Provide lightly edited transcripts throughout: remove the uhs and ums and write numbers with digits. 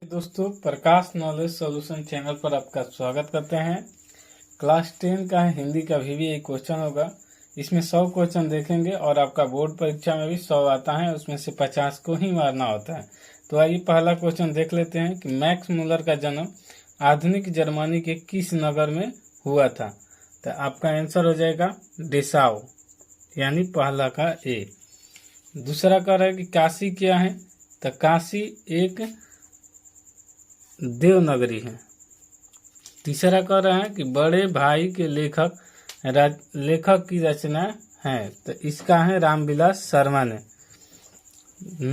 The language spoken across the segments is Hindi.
दोस्तों, प्रकाश नॉलेज सॉल्यूशन चैनल पर आपका स्वागत करते हैं। क्लास 10 का हिंदी का भी एक क्वेश्चन होगा। इसमें 100 क्वेश्चन देखेंगे और आपका बोर्ड परीक्षा में भी 100 आता है, उसमें से 50 को ही मारना होता है। तो आइए पहला क्वेश्चन देख लेते हैं कि मैक्स मूलर का जन्म आधुनिक जर्मनी के किस नगर में हुआ था। तो आपका आंसर हो जाएगा डेसाउ, यानी पहला का ए। दूसरा कह रहा है कि काशी क्या है। तो काशी एक देवनगरी है। तीसरा कह रहा है कि बड़े भाई के लेखक की रचना है। तो इसका है रामविलास शर्मा ने।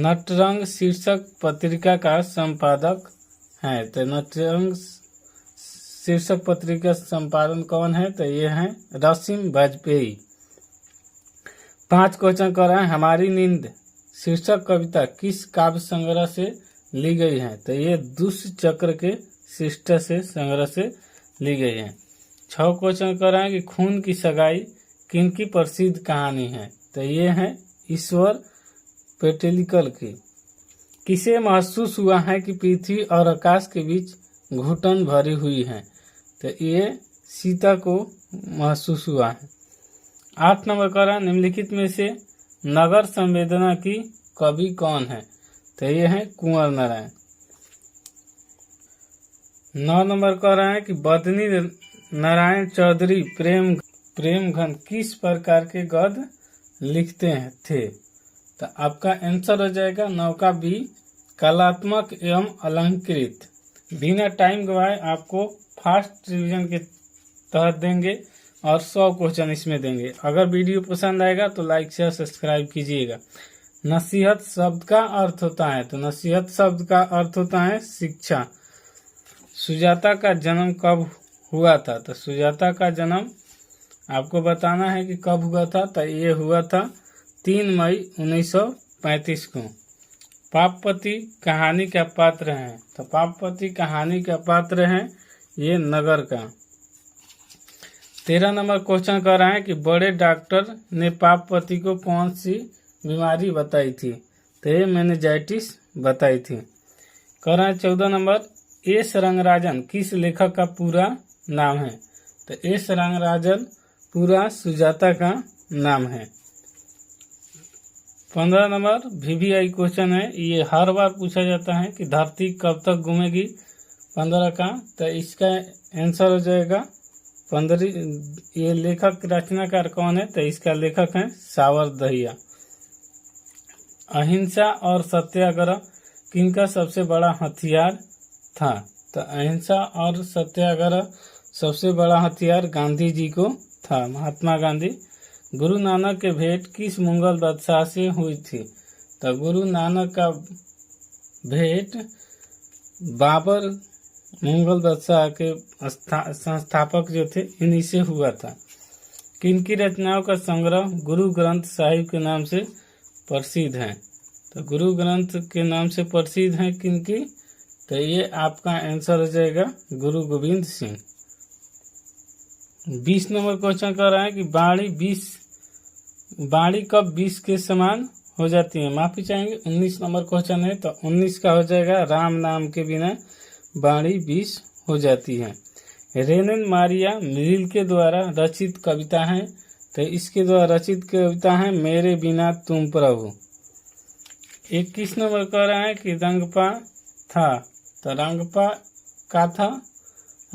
नटरंग शीर्षक पत्रिका का संपादक है। तो नटरंग शीर्षक पत्रिका संपादन कौन है। तो ये है रसिम वाजपेयी। 5 क्वेश्चन कर रहा है हमारी नींद शीर्षक कविता किस काव्य संग्रह से ली गई है। तो ये दुष्य चक्र के शिष्ट से संग्रह से ली गई है। 6 क्वेश्चन कर रहा है कि खून की सगाई किनकी प्रसिद्ध कहानी है। तो ये है ईश्वर पेटेलिकल की। किसे महसूस हुआ है कि पृथ्वी और आकाश के बीच घुटन भरी हुई है। तो ये सीता को महसूस हुआ है। 8 नंबर कर रहा है निम्नलिखित में से नगर संवेदना की कवि कौन है। तो ये है कुंवर नारायण। 9 नंबर कह रहा है कि बदनी नारायण चौधरी प्रेम घन किस प्रकार के गद्य लिखते थे। तो आपका आंसर हो जाएगा 9 का बी कलात्मक एवं अलंकृत। बिना टाइम गवाए आपको फास्ट रिवीजन के तहत देंगे और 100 क्वेश्चन इसमें देंगे। अगर वीडियो पसंद आएगा तो लाइक शेयर सब्सक्राइब कीजिएगा। नसीहत शब्द का अर्थ होता है। तो नसीहत शब्द का अर्थ होता है शिक्षा। सुजाता का जन्म कब हुआ था। तो सुजाता का जन्म आपको बताना है कि कब हुआ था। तो ये हुआ था 3 मई 1935 को। पापपति कहानी का पात्र है। तो पापपति कहानी का पात्र है ये नगर का। 13 नंबर क्वेश्चन कर रहा है कि बड़े डॉक्टर ने पापपति को कौन सी बीमारी बताई थी। तो ये मेनिंजाइटिस बताई थी। कह रहा है 14 नंबर एस रंगराजन किस लेखक का पूरा नाम है। तो एस रंगराजन पूरा सुजाता का नाम है। 15 नंबर VVI क्वेश्चन है। ये हर बार पूछा जाता है कि धरती कब तक घूमेगी 15 का। तो इसका आंसर हो जाएगा 15। ये लेखक रचनाकार कौन है। तो इसका लेखक है सावरदहिया। अहिंसा और सत्याग्रह किनका सबसे बड़ा हथियार था। तो अहिंसा और सत्याग्रह सबसे बड़ा हथियार गांधी जी को था, महात्मा गांधी। गुरु नानक के भेंट किस मुगल बादशाह से हुई थी। तो गुरु नानक का भेंट बाबर मुगल बादशाह के संस्थापक जो थे इन्हीं से हुआ था। किनकी रचनाओं का संग्रह गुरु ग्रंथ साहिब के नाम से प्रसिद्ध है। तो गुरु ग्रंथ के नाम से प्रसिद्ध है किनकी। तो ये आपका आंसर हो जाएगा गुरु गोविंद सिंह। 20 नंबर क्वेश्चन कर रहा है कि बाणी कब 20 के समान हो जाती है। माफी चाहेंगे 19 नंबर क्वेश्चन है। तो 19 का हो जाएगा राम नाम के बिना बाणी 20 हो जाती है। रेनन मारिया मिरिल के द्वारा रचित कविता है। तो इसके द्वारा रचित कविता है मेरे बिना तुम प्रभु। 21 नंबर कह रहा है कि रंगपा था। तो रंगपा का था।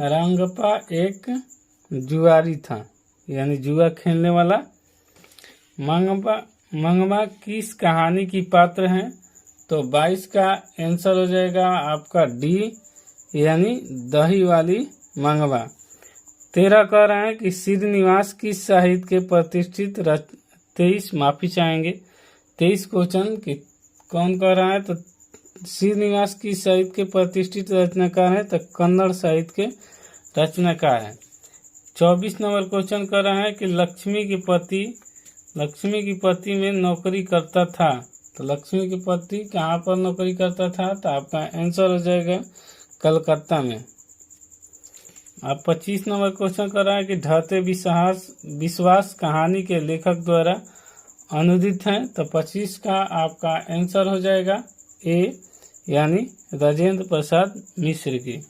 रंगपा एक जुआरी था, यानी जुआ खेलने वाला। मंगवा किस कहानी की पात्र है। तो 22 का आंसर हो जाएगा आपका डी, यानी दही वाली मंगवा। 13 कह रहा है कि श्रीनिवास किस साहित्य के प्रतिष्ठित 23 माफी चाहेंगे 23 क्वेश्चन की कौन कह रहा है। तो श्रीनिवास किस साहित्य के प्रतिष्ठित रचनाकार है। तो कन्नड़ साहित्य के रचनाकार है। 24 नंबर क्वेश्चन कर रहा है कि लक्ष्मी की पति में नौकरी करता था। तो लक्ष्मी के पति कहाँ पर नौकरी करता था। तो आपका आंसर हो जाएगा कलकत्ता में। अब 25 नंबर क्वेश्चन कर रहा है कि ढहते विश्वास कहानी के लेखक द्वारा अनुदित है। तो 25 का आपका आंसर हो जाएगा ए, यानी राजेंद्र प्रसाद मिश्र की।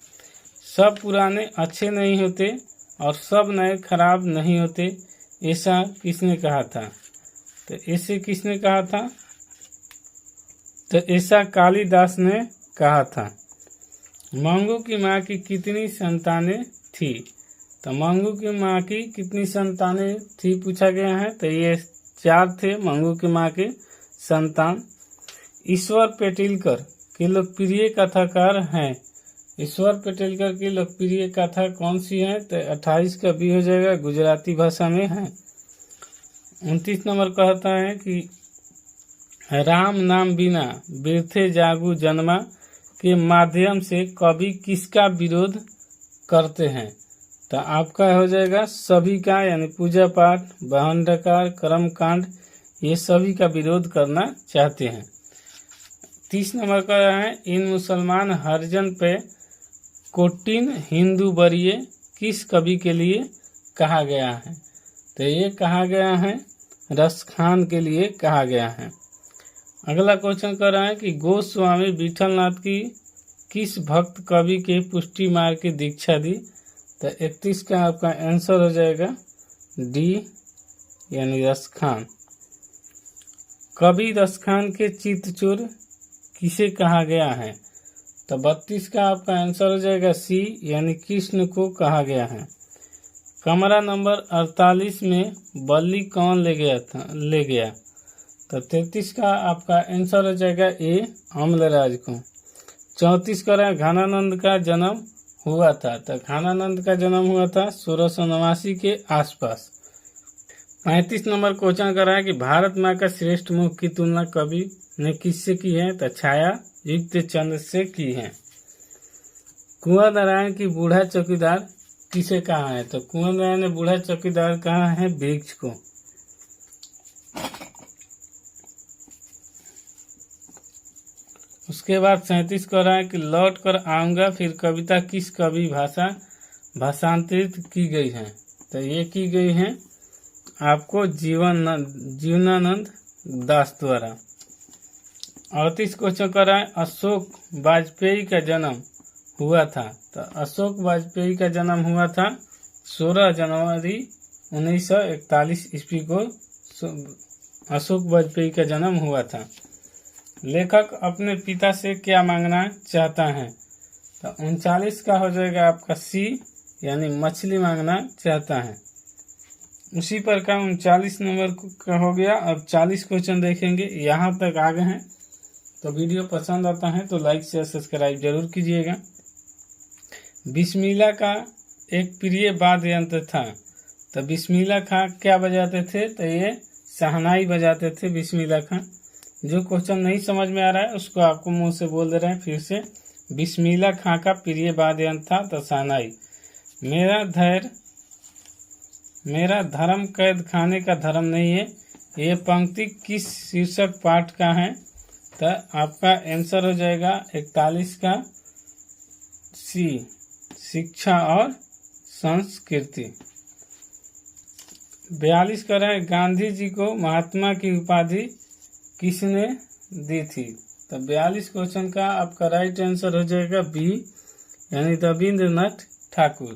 सब पुराने अच्छे नहीं होते और सब नए खराब नहीं होते, ऐसा किसने कहा था? तो ऐसे किसने कहा था? तो ऐसा कालिदास ने कहा था। मंगू की माँ की कितनी संतानें थी? तो मंगू की माँ की कितनी संतानें थी पूछा गया है। तो ये 4 थे मंगू की माँ के संतान। ईश्वर पेटिलकर के लोकप्रिय कथाकार हैं। ईश्वर पेटिलकर की लोकप्रिय कथा कौन सी है? तो 28 का बी हो जाएगा, गुजराती भाषा में है। 29 नंबर कहता है कि राम नाम बिना बिरथे जागू जन्मा के माध्यम से कवि किसका विरोध करते हैं? तो आपका हो जाएगा सभी का, यानी पूजा पाठ, भांडाकार, कर्मकांड, ये सभी का विरोध करना चाहते हैं। 30 नंबर का है इन मुसलमान हरिजन पे कोटिन हिंदू बरिए किस कवि के लिए कहा गया है? तो ये कहा गया है रसखान के लिए कहा गया है। अगला क्वेश्चन कर रहा है कि गोस्वामी विठलनाथ की किस भक्त कवि के पुष्टि मार्ग की दीक्षा दी? तो 31 का आपका आंसर हो जाएगा डी, यानी रसखान। कवि रसखान के चित्तचोर किसे कहा गया है? तो 32 का आपका आंसर हो जाएगा सी, यानी कृष्ण को कहा गया है। कमरा नंबर 48 में बल्ली कौन ले गया? तो 33 का आपका आंसर हो जाएगा ए, अम्लराज को। 34 का घनानंद का जन्म हुआ था। तो घनानंद का जन्म हुआ था 1689 के आसपास। 35 नंबर क्वेश्चन कर रहा है कि भारत माँ का श्रेष्ठ मुख की तुलना कवि ने किससे की है? तो छाया युक्त चंद्र से की है। कुंवर नारायण की बूढ़ा चौकीदार किसे कहा है? तो कुंवर नारायण ने बूढ़ा चौकीदार कहा है वृक्ष को। उसके बाद 37 कह रहा है कि लौट कर आऊंगा फिर कविता किस कवि भाषांतरित की गई है? तो ये की गई है आपको जीवनानंद दास द्वारा। 38 क्वेश्चन कर रहा है अशोक वाजपेयी का जन्म हुआ था। तो अशोक वाजपेयी का जन्म हुआ था 16 जनवरी 1941 ईस्वी को अशोक वाजपेयी का जन्म हुआ था। लेखक अपने पिता से क्या मांगना चाहता है? तो 39 का हो जाएगा आपका सी, यानी मछली मांगना चाहता है। उसी प्रकार 39 नंबर का हो गया। अब 40 क्वेश्चन देखेंगे। यहाँ तक आ गए हैं तो वीडियो पसंद आता है तो लाइक शेयर सब्सक्राइब जरूर कीजिएगा। बिस्मिल्लाह का एक प्रिय वाद्य यंत्र था। तो बिस्मिल्लाह खां क्या बजाते थे? तो ये शहनाई बजाते थे बिस्मिल्लाह खां। जो क्वेश्चन नहीं समझ में आ रहा है उसको आपको मुंह से बोल दे रहे हैं फिर से। बिस्मिल्लाह खां का प्रिय वाद्य यंत्र था तो शहनाई। मेरा धर्म कैद खाने का धर्म नहीं है, ये पंक्ति किस शीर्षक पाठ का है? तो आपका आंसर हो जाएगा 41 का सी, शिक्षा और संस्कृति। 42 कर रहे हैं गांधी जी को महात्मा की उपाधि किसने दी थी? तो 42 क्वेश्चन का आपका राइट आंसर हो जाएगा बी, यानी रविंद्रनाथ ठाकुर।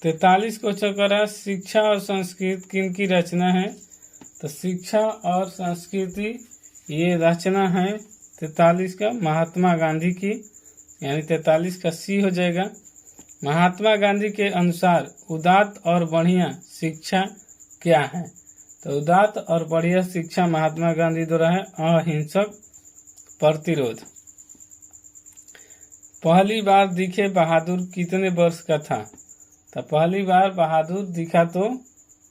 43 क्वेश्चन कर रहा है शिक्षा और संस्कृति किन की रचना है? तो शिक्षा और संस्कृति ये रचना है 43 का महात्मा गांधी की, यानी 43 का सी हो जाएगा। महात्मा गांधी के अनुसार उदात्त और बढ़िया शिक्षा क्या है? तो उदात्त और बढ़िया शिक्षा महात्मा गांधी द्वारा है अहिंसक प्रतिरोध। पहली बार दिखे बहादुर कितने वर्ष का था? तो पहली बार बहादुर दिखा तो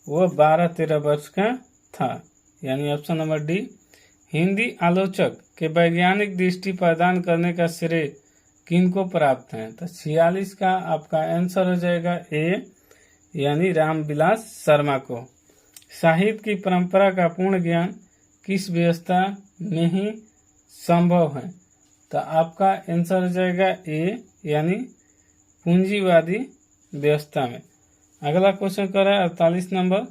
वो 12-13 वर्ष का था, यानी ऑप्शन नंबर डी। हिंदी आलोचक के वैज्ञानिक दृष्टि प्रदान करने का श्रेय किनको प्राप्त है? तो 46 का आपका आंसर हो जाएगा ए, यानी रामविलास शर्मा को। साहित्य की परंपरा का पूर्ण ज्ञान किस व्यवस्था में ही संभव है? तो आपका आंसर हो जाएगा ए, यानी पूंजीवादी व्यवस्था में। अगला क्वेश्चन कर रहा है 48 नंबर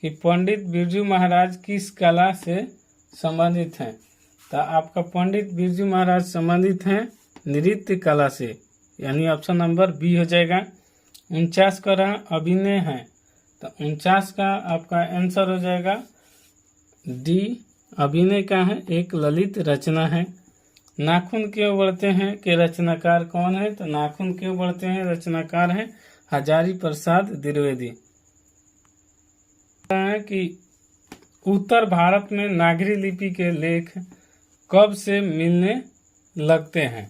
कि पंडित बिरजू महाराज किस कला से संबंधित हैं? तो आपका पंडित बिरजू महाराज संबंधित हैं नृत्य कला से, यानी ऑप्शन नंबर बी हो जाएगा। 49 का रहा अभिनय है, तो 49 का आपका आंसर हो जाएगा डी, अभिनय का है, एक ललित रचना है। नाखून क्यों बढ़ते हैं कि रचनाकार कौन है, तो नाखून क्यों बढ़ते हैं रचनाकार है हजारी प्रसाद द्विवेदी। कि उत्तर भारत में नागरी लिपि के लेख कब से मिलने लगते हैं,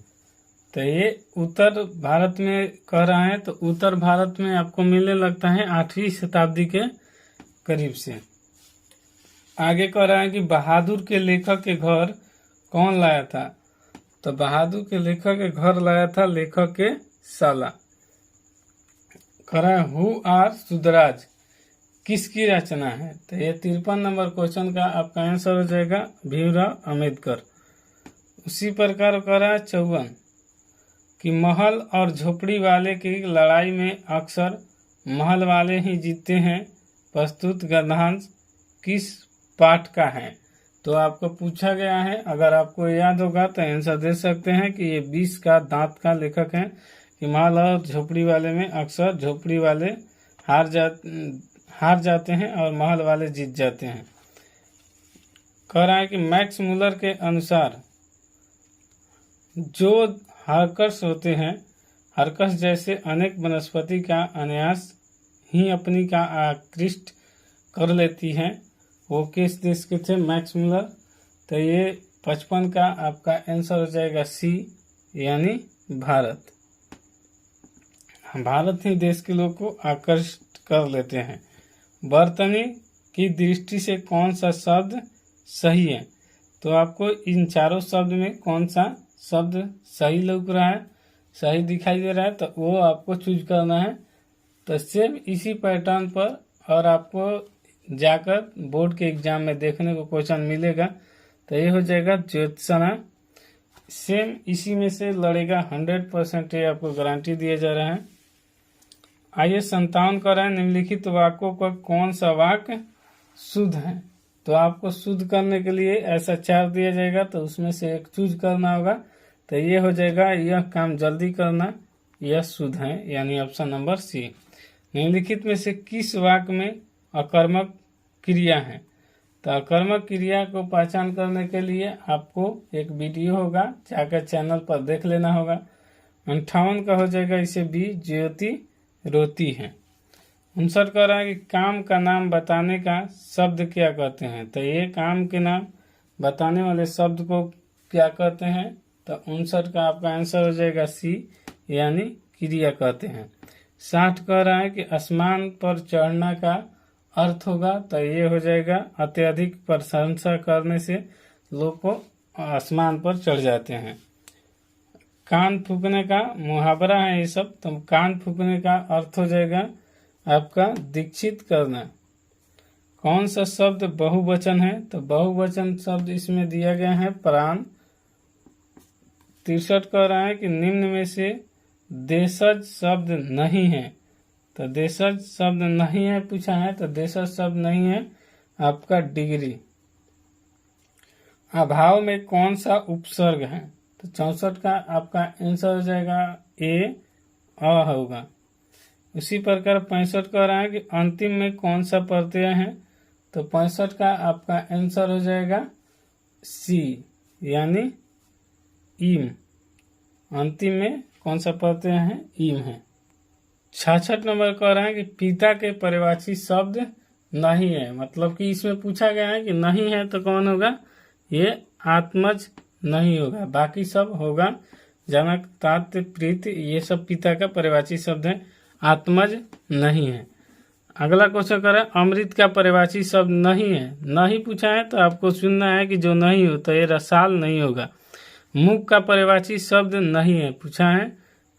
तो ये उत्तर भारत में कह रहा है, तो उत्तर भारत में आपको मिलने लगता है 8वीं शताब्दी के करीब से। आगे कह रहा है कि बहादुर के लेखक के घर कौन लाया था, तो बहादुर के लेखक के घर लाया था लेखक के साला। कह रहा है हु आर सुधराज किसकी रचना है, तो ये 53 नंबर क्वेश्चन का आपका आंसर हो जाएगा भीमराव अम्बेडकर। उसी प्रकार कह रहा है 54 कि महल और झोपड़ी वाले की लड़ाई में अक्सर महल वाले ही जीतते हैं, प्रस्तुत गद्यांश किस पाठ का है, तो आपको पूछा गया है। अगर आपको याद होगा तो आंसर दे सकते हैं कि ये 20 का दांत का लेखक है कि महल और झोपड़ी वाले में अक्सर झोपड़ी वाले हार जाते हैं और महल वाले जीत जाते हैं। कह रहा है कि मैक्स मुलर के अनुसार जो हरकस होते हैं, हरकस जैसे अनेक वनस्पति का अनायास ही अपनी का आकृष्ट कर लेती हैं, वो किस देश के थे मैक्स मुलर, तो ये 55 का आपका आंसर हो जाएगा सी, यानी भारत। भारत ही देश के लोग को आकर्षित कर लेते हैं। वर्तनी की दृष्टि से कौन सा शब्द सही है, तो आपको इन चारों शब्द में कौन सा शब्द सही लग रहा है, सही दिखाई दे रहा है, तो वो आपको चूज करना है। तो सेम इसी पैटर्न पर और आपको जाकर बोर्ड के एग्जाम में देखने को क्वेश्चन मिलेगा, तो ये हो जाएगा ज्योत्सना। सेम इसी में से लड़ेगा 100%, ये आपको गारंटी दिया जा रहा है। आइए 57 का रहा है निम्नलिखित वाक्यों का कौन सा वाक्य शुद्ध है, तो आपको शुद्ध करने के लिए ऐसा 4 दिया जाएगा, तो उसमें से एक चूज करना होगा। तो ये हो जाएगा यह काम जल्दी करना, यह शुद्ध है, यानी ऑप्शन नंबर सी। निम्नलिखित में से किस वाक्य में अकर्मक क्रिया है, तो अकर्मक क्रिया को पहचान करने के लिए आपको एक वीडियो होगा, जाकर चैनल पर देख लेना होगा। 58 का हो जाएगा इसे बी, ज्योति रोती है। 59 कह रहा है कि काम का नाम बताने का शब्द क्या कहते हैं, तो ये काम के नाम बताने वाले शब्द को क्या कहते हैं, तो 59 का आपका आंसर हो जाएगा सी, यानी क्रिया कहते हैं। 60 कह रहा है कि आसमान पर चढ़ना का अर्थ होगा, तो ये हो जाएगा अत्यधिक प्रशंसा करने से लोग को आसमान पर चढ़ जाते हैं। कान फूकने का मुहावरा है ये सब, तो कान फूकने का अर्थ हो जाएगा आपका दीक्षित करना। कौन सा शब्द बहुवचन है, तो बहुवचन शब्द इसमें दिया गया है प्राण। 63 कह रहा है कि निम्न में से देशज शब्द नहीं है, तो देशज शब्द नहीं है पूछा है, तो देशज शब्द नहीं है आपका डिग्री। अभाव में कौन सा उपसर्ग है, तो 64 का आपका आंसर हो जाएगा ए, अ होगा। उसी प्रकार 65 कह रहा है कि अंतिम में कौन सा प्रत्यय है, तो 65 का आपका आंसर हो जाएगा सी, यानी ईम। अंतिम में कौन सा प्रत्यय है, ईम है। 66 नंबर कह रहा है कि पिता के पर्यायवाची शब्द नहीं है, मतलब कि इसमें पूछा गया है कि नहीं है तो कौन होगा, ये आत्मज नहीं होगा, बाकी सब होगा। जनक, तात, प्रीत, ये सब पिता का पर्यायवाची शब्द है, आत्मज नहीं है। अगला क्वेश्चन कर रहा है अमृत का पर्यायवाची शब्द नहीं है, नहीं पूछा है तो आपको सुनना है कि जो नहीं हो, तो ये रसाल नहीं होगा। मुख का पर्यायवाची शब्द नहीं है, पूछा है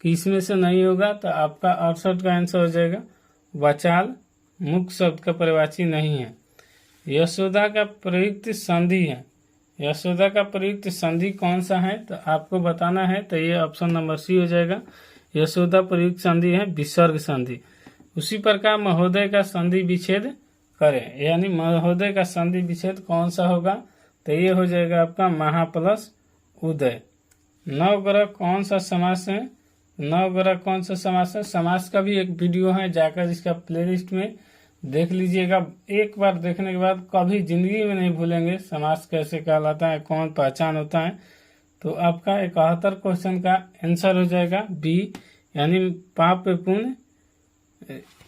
कि इसमें से नहीं होगा, तो आपका 68 का आंसर हो जाएगा वचाल। मुख शब्द का पर्यायवाची नहीं है। यशोदा का प्रयुक्त संधि है, यशोदा का प्रयुक्त संधि कौन सा है, तो आपको बताना है, तो ये ऑप्शन नंबर सी हो जाएगा। यशोदा प्रयुक्त संधि है विसर्ग संधि। उसी प्रकार महोदय का संधि विच्छेद करें, यानी महोदय का संधि विच्छेद कौन सा होगा, तो ये हो जाएगा आपका महा प्लस उदय। नवग्रह कौन सा समास है? नवग्रह कौन सा समास है? समास का भी एक वीडियो है, जाकर इसका प्लेलिस्ट में देख लीजिएगा। एक बार देखने के बाद कभी जिंदगी में नहीं भूलेंगे समास कैसे कहलाता है, कौन पहचान होता है। तो आपका 71 क्वेश्चन का आंसर हो जाएगा बी, यानी पाप पे पुण्य।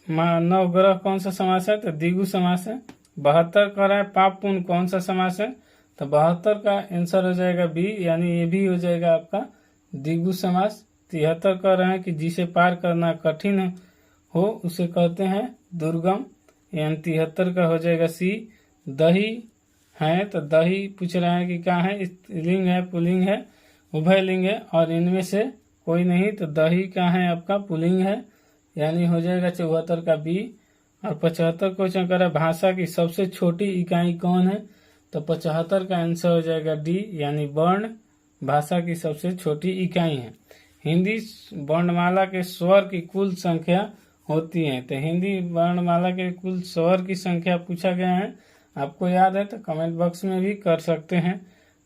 नवग्रह कौन सा समास है? तो द्विगु समास है। 72 कह रहा है पाप पुण्य कौन सा समास है? तो 72 का आंसर हो जाएगा बी, यानी ये भी हो जाएगा आपका द्विगु समास। 73 कह रहे हैं कि जिसे पार करना कठिन हो उसे कहते हैं दुर्गम, यानी 73 का हो जाएगा सी। दही है तो दही पूछ रहे हैं कि क्या है, स्त्रीलिंग है पुल्लिंग है उभय लिंग है, और इनमें से कोई नहीं, तो दही क्या है आपका पुल्लिंग है, यानी हो जाएगा 74 का बी। और 75 क्वेश्चन कर रहा है भाषा की सबसे छोटी इकाई कौन है? तो 75 का आंसर हो जाएगा डी, यानी वर्ण भाषा की सबसे छोटी इकाई है। हिंदी वर्णमाला के स्वर की कुल संख्या होती है, तो हिंदी वर्णमाला के कुल स्वर की संख्या पूछा गया है। आपको याद है तो कमेंट बॉक्स में भी कर सकते हैं।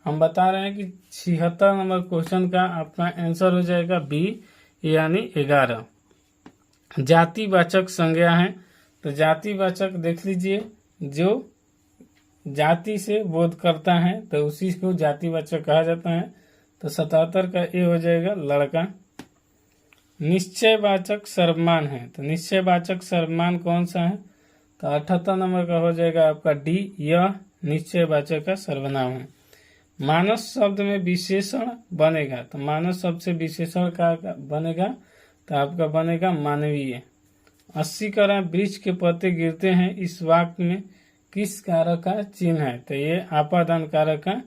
हम बता रहे हैं कि 76 नंबर क्वेश्चन का आपका आंसर हो जाएगा बी, यानी 11। जातिवाचक संज्ञा है, तो जातिवाचक देख लीजिए, जो जाति से बोध करता है तो उसी को जातिवाचक कहा जाता है। तो 77 का ए हो जाएगा लड़का। निश्चयवाचक सर्वनाम है, तो निश्चयवाचक सर्वनाम कौन सा है? तो 78 नंबर का हो जाएगा आपका डी, यह निश्चयवाचक का सर्वनाम है। मानस शब्द में विशेषण बनेगा, तो मानस शब्द से विशेषण का बनेगा तो आपका बनेगा मानवीय। 80 का रहा वृक्ष के पत्ते गिरते हैं, इस वाक्य में किस कारक का चिन्ह है? तो ये आपादान कारक का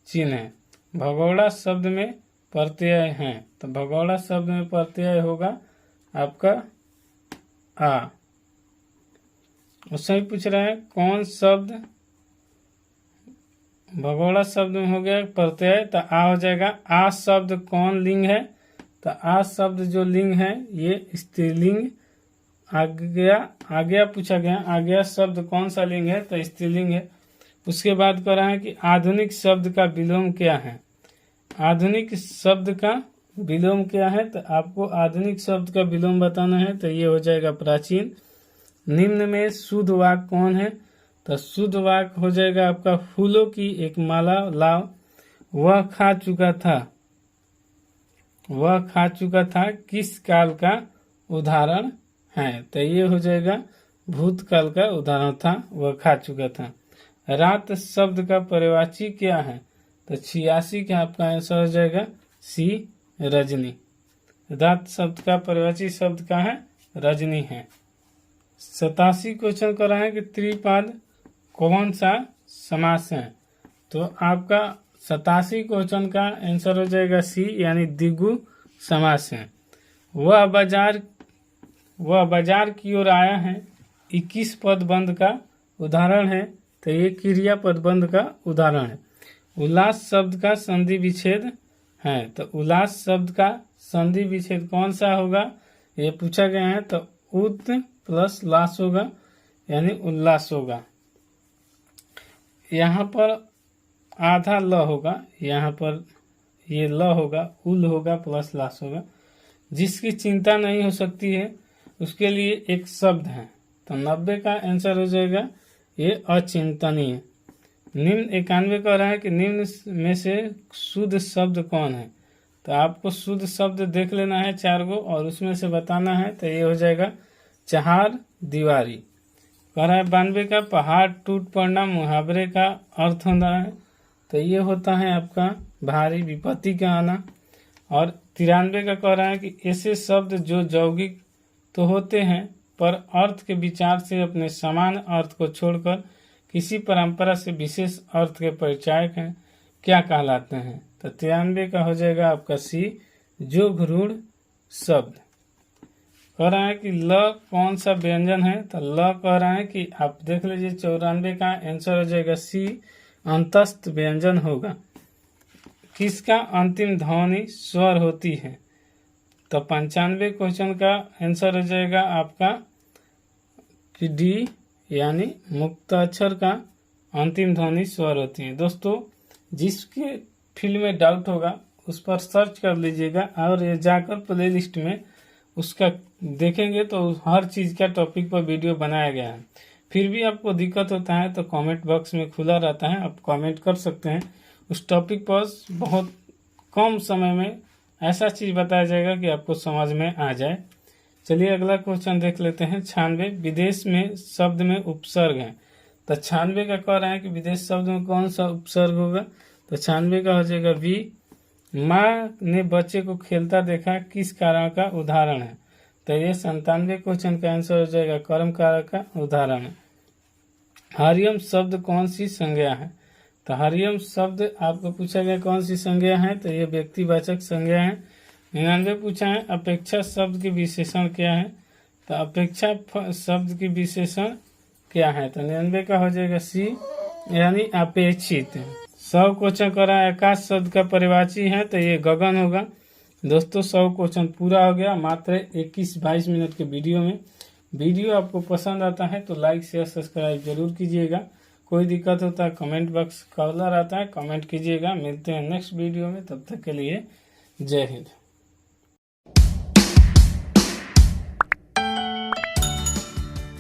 चिन्ह है। भगोड़ा शब्द में प्रत्यय है, तो भगोड़ा शब्द में प्रत्यय होगा आपका आ। उससे भी पूछ रहा है कौन शब्द भगोड़ा शब्द में हो गया प्रत्यय, तो आ हो जाएगा। आ शब्द कौन लिंग है? तो आ शब्द जो लिंग है ये स्त्रीलिंग। आज्ञा पूछा गया, आज्ञा शब्द कौन सा लिंग है? तो स्त्रीलिंग है। उसके बाद कह रहा है कि आधुनिक शब्द का विलोम क्या है? आधुनिक शब्द का विलोम क्या है? तो आपको आधुनिक शब्द का विलोम बताना है, तो ये हो जाएगा प्राचीन। निम्न में शुद्ध वाक्य कौन है? तो शुद्ध वाक्य हो जाएगा आपका फूलों की एक माला लाओ, वह खा चुका था, वह खा चुका था किस काल का उदाहरण है? तो ये हो जाएगा भूतकाल का उदाहरण था, वह खा चुका था। रात शब्द का पर्यायवाची क्या है? तो 86 का आपका आंसर हो जाएगा सी, रजनी। रात शब्द का पर्यायवाची शब्द का है रजनी है। 87 क्वेश्चन कर रहे हैं कि त्रिपद कौन सा समास है? तो आपका 87 क्वेश्चन का आंसर हो जाएगा सी, यानी द्विगु समास है। वह बाजार की ओर आया है 21 पदबंध का उदाहरण है, तो ये क्रिया पदबंध का उदाहरण है। उल्लास शब्द का संधि विच्छेद है, तो उल्लास शब्द का संधि विच्छेद कौन सा होगा ये पूछा गया है, तो उत प्लस लास होगा, यानी उल्लास होगा। यहाँ पर आधा ल होगा, यहाँ पर ये ल होगा, उल होगा प्लस लास होगा। जिसकी चिंता नहीं हो सकती है उसके लिए एक शब्द है, तो 90 का आंसर हो जाएगा ये अचिंतनीय। निम्न 91 कह रहा है कि निम्न में से शुद्ध शब्द कौन है? तो आपको शुद्ध शब्द देख लेना है 4 गो और उसमें से बताना है, तो ये हो जाएगा चहार दीवारी। कह रहा है 92 का पहाड़ टूट पड़ना मुहावरे का अर्थ होता है, तो ये होता है आपका भारी विपत्ति का आना। और 93 का कह रहा है कि ऐसे शब्द जो यौगिक तो होते हैं पर अर्थ के विचार से अपने समान अर्थ को छोड़कर किसी परंपरा से विशेष अर्थ के परिचायक हैं, क्या कहलाते हैं? तो 93 का हो जाएगा आपका सी, जो रूढ़ शब्द। कह रहा है कि ल कौन सा व्यंजन है? तो ल कह रहा है कि आप देख लीजिए 94 का आंसर हो जाएगा सी, अंतस्थ व्यंजन होगा। किसका अंतिम ध्वनि स्वर होती है? तो 95 क्वेश्चन का आंसर हो जाएगा आपका डी, यानी मुक्त अक्षर का अंतिम ध्वनि स्वर होती है। दोस्तों जिसके फील्ड में डाउट होगा उस पर सर्च कर लीजिएगा और ये जाकर प्ले लिस्ट में उसका देखेंगे तो हर चीज़ का टॉपिक पर वीडियो बनाया गया है। फिर भी आपको दिक्कत होता है तो कमेंट बॉक्स में खुला रहता है, आप कमेंट कर सकते हैं। उस टॉपिक पर बहुत कम समय में ऐसा चीज़ बताया जाएगा कि आपको समझ में आ जाए। चलिए अगला क्वेश्चन देख लेते हैं। 96 विदेश में शब्द में उपसर्ग है। तो 96 का कह रहे हैं कि विदेश शब्द में कौन सा उपसर्ग होगा। तो 96 का हो जाएगा वी। माँ ने बच्चे को खेलता देखा किस कारण का उदाहरण है। तो ये 97 क्वेश्चन का आंसर हो जाएगा कर्म कारक का उदाहरण है। हरियम शब्द कौन सी संज्ञा है। तो हरियम शब्द आपको पूछा गया कौन सी संज्ञा है, तो ये व्यक्तिवाचक संज्ञा है। 99 पूछा है अपेक्षा शब्द की विशेषण क्या है। तो अपेक्षा शब्द की विशेषण क्या है। तो 99 का हो जाएगा सी यानी अपेक्षित। 100 क्वेश्चन करा आकाश शब्द का परिवाची है, तो ये गगन होगा। दोस्तों 100 क्वेश्चन पूरा हो गया मात्र 21-22 मिनट के वीडियो में। वीडियो आपको पसंद आता है तो लाइक शेयर सब्सक्राइब जरूर कीजिएगा। कोई दिक्कत होता है कमेंट बॉक्स खुला रहता है, कमेंट कीजिएगा। मिलते हैं नेक्स्ट वीडियो में, तब तक के लिए जय हिंद।